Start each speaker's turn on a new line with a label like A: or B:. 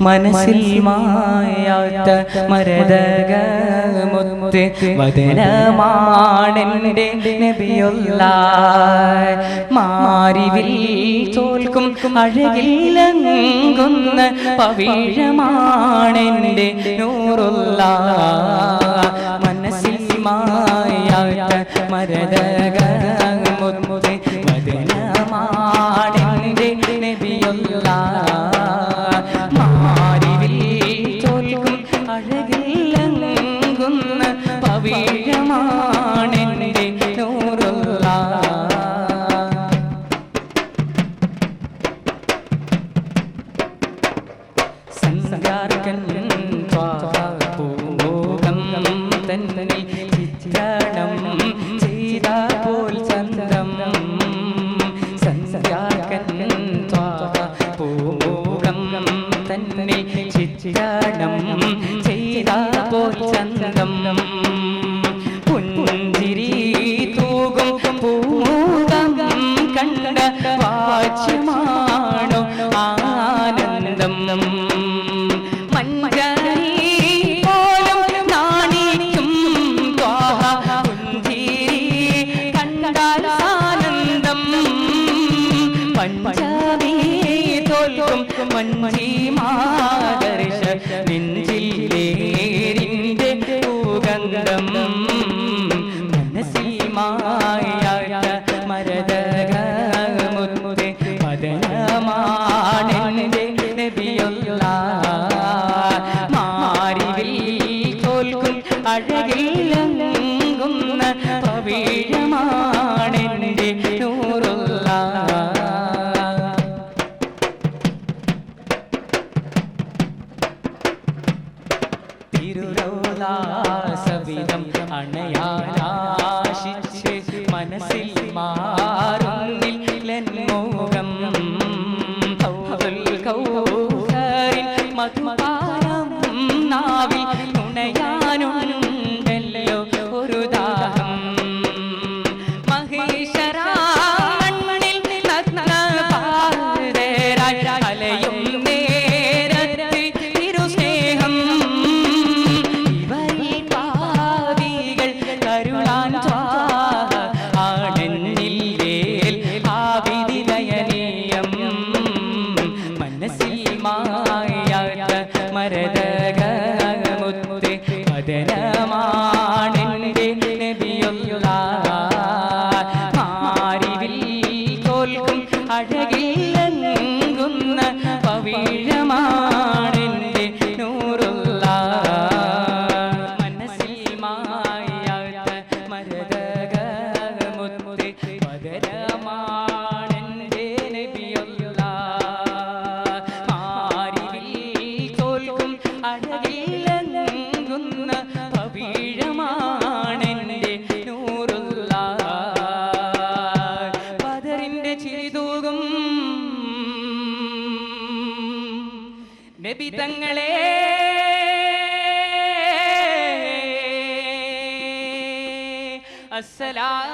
A: മനസ്സിൽ മായാത്ത മരതകമുത്ത് വദനമാണെൻ്റെ നബിയുള്ളാഹ്. മാരിവിൽ തോൽക്കും അഴകിലങ്ങുന്ന പവിഴമാണെൻ്റെ നൂറുള്ളാഹ്. മനസ്സിൽ മായാത്ത മരതകമുത്ത് വദനമാണെൻ്റെ നബിയുള്ളാഹ്. അഴകിലങ്ങുന്ന പവിഴമാണെൻ്റെ നൂറുള്ളാഹ്. സഞ്ചാരകൻ പൂമുഖം തന്നിൽ ചിത്രണം ചെയ്ത പോൽ ചന്ദ്രം. സഞ്ചാരകൻ പൂമുഖം തന്നിൽ ചിത്രണം ചെയ്ത പോൽ ചന്ദ്രം. പുഞ്ചിരി തൂകും പൂമുഖം കണ്ട വാച്യമാണോ ആനന്ദം. മഞ്ചരി പോലും നാണിക്കും ത്വാഹ പുഞ്ചിരി കണ്ടാൽ ആനന്ദം. പഞ്ചമി തോൽക്കും മഞ്ജിമാദർശ നെഞ്ചിലേരിൻ്റെ സുഗന്ധം. മനസ്സിൽ മായാത്ത മരതകമുത്ത് വദനമാണെൻ്റെ നബിയുള്ളാഹ്. മാരിവിൽ തോൽക്കും അഴകിലങ്ങുന്ന പവിഴമാണെൻ്റെ നൂറുള്ളാഹ്. തിരുരൗലാസവിധം അണയാനാശിച്ച് മനസ്സിൽ മാറുന്നില്ലെൻ മോഹം. കൗസറിൻ മധുപാനം നാവിൽ തുണയാനുണ്ടല്ലോ ഒരു ദാഹം. മഹേശ്വരാമണ്ണിൽ നഗ്നപാദരായി അലയും നേരത്ത് തിരുസ്നേഹം. ഇവരിൽ പാപികൾ കരുളാൻ ത്വാഹ ആണെന്നില്ലേൽ ആവിധി ദയനീയം. മനസ്സിൽ മായാത്ത മരതകമുത്ത് വദനമാണെൻ്റെ നബിയുള്ളാഹ്. മാരിവിൽ തോൽക്കും അഴകിലങ്ങുന്ന പവിഴമാണെൻ്റെ നൂറുള്ളാഹ്. മനസ്സിൽ മായാത്ത മരതകമുത്ത് വദനമാണെൻ്റെ നബിയുള്ളാഹ്. മാരിവിൽ തോൽക്കും അഴകിലങ്ങുന്ന പവിഴമാണെൻ്റെ നൂറുള്ളാഹ്. ബദറിൻ്റെ ചിരിതൂകും നബി തങ്ങളെ അസ്സലാം